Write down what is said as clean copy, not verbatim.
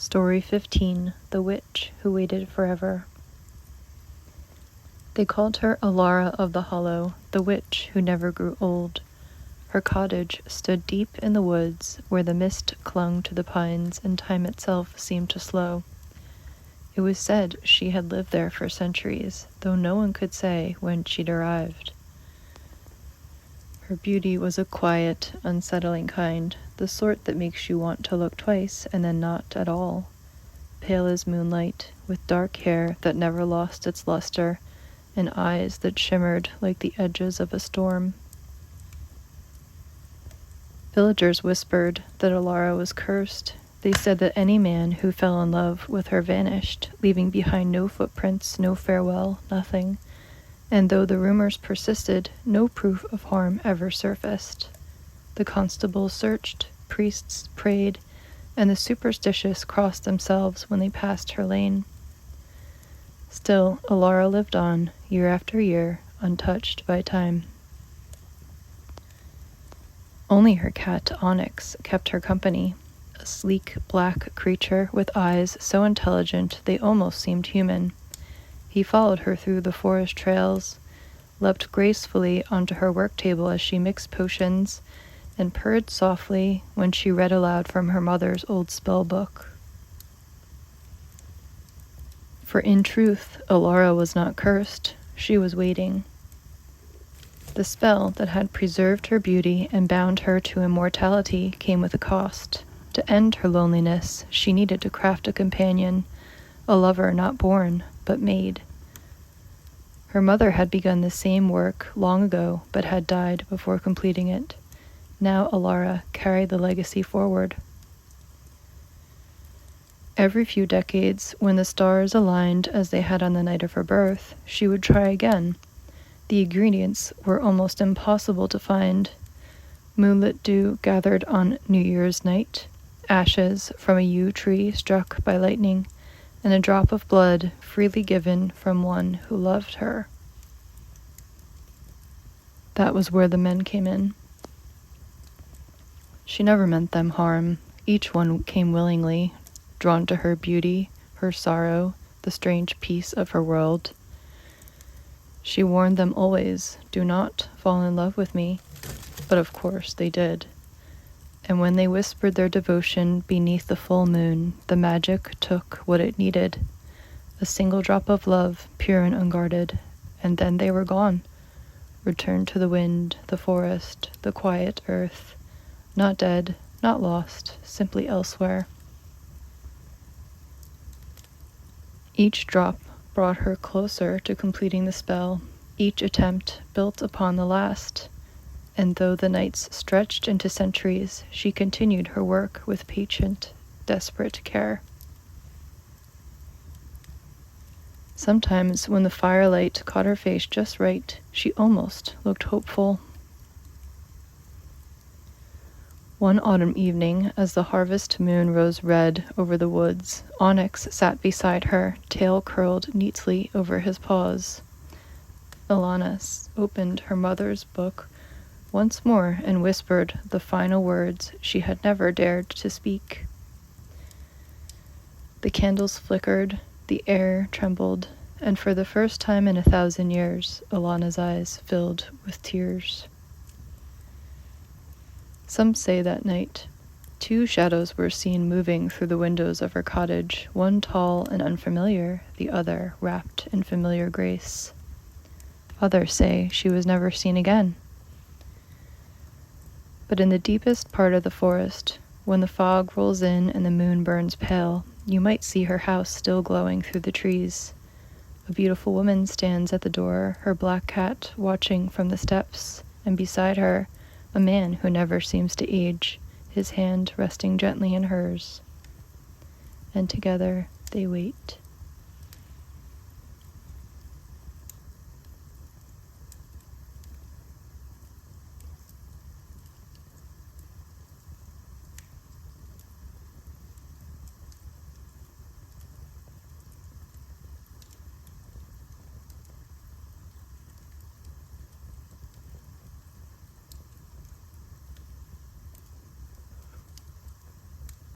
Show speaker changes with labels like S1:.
S1: Story 15, The Witch Who Waited Forever. They called her Alara of the Hollow, the witch who never grew old. Her cottage stood deep in the woods, where the mist clung to the pines and time itself seemed to slow. It was said she had lived there for centuries, though no one could say when she'd arrived. Her beauty was a quiet, unsettling kind, the sort that makes you want to look twice and then not at all. Pale as moonlight, with dark hair that never lost its luster, and eyes that shimmered like the edges of a storm. Villagers whispered that Alara was cursed. They said that any man who fell in love with her vanished, leaving behind no footprints, no farewell, nothing. And though the rumors persisted, no proof of harm ever surfaced. The constables searched, priests prayed, and the superstitious crossed themselves when they passed her lane. Still, Alara lived on, year after year, untouched by time. Only her cat, Onyx, kept her company, a sleek black creature with eyes so intelligent they almost seemed human. He followed her through the forest trails, leapt gracefully onto her work table as she mixed potions, and purred softly when she read aloud from her mother's old spell book. For in truth, Alara was not cursed, she was waiting. The spell that had preserved her beauty and bound her to immortality came with a cost. To end her loneliness, she needed to craft a companion, a lover not born, but made. Her mother had begun the same work long ago, but had died before completing it. Now Alara carried the legacy forward. Every few decades, when the stars aligned as they had on the night of her birth, she would try again. The ingredients were almost impossible to find. Moonlit dew gathered on New Year's night, ashes from a yew tree struck by lightning, and a drop of blood freely given from one who loved her. That was where the men came in. She never meant them harm. Each one came willingly, drawn to her beauty, her sorrow, the strange peace of her world. She warned them always, do not fall in love with me, but of course they did. And when they whispered their devotion beneath the full moon, the magic took what it needed, a single drop of love, pure and unguarded, and then they were gone, returned to the wind, the forest, the quiet earth, not dead, not lost, simply elsewhere. Each drop brought her closer to completing the spell, each attempt built upon the last. And though the nights stretched into centuries, she continued her work with patient, desperate care. Sometimes, when the firelight caught her face just right, she almost looked hopeful. One autumn evening, as the harvest moon rose red over the woods, Onyx sat beside her, tail curled neatly over his paws. Alana opened her mother's book once more and whispered the final words she had never dared to speak. The candles flickered, the air trembled, and for the first time in 1,000 years, Alana's eyes filled with tears. Some say that night, 2 shadows were seen moving through the windows of her cottage, one tall and unfamiliar, the other wrapped in familiar grace. Others say she was never seen again. But in the deepest part of the forest, when the fog rolls in and the moon burns pale, you might see her house still glowing through the trees. A beautiful woman stands at the door, her black cat watching from the steps, and beside her, a man who never seems to age, his hand resting gently in hers. And together they wait.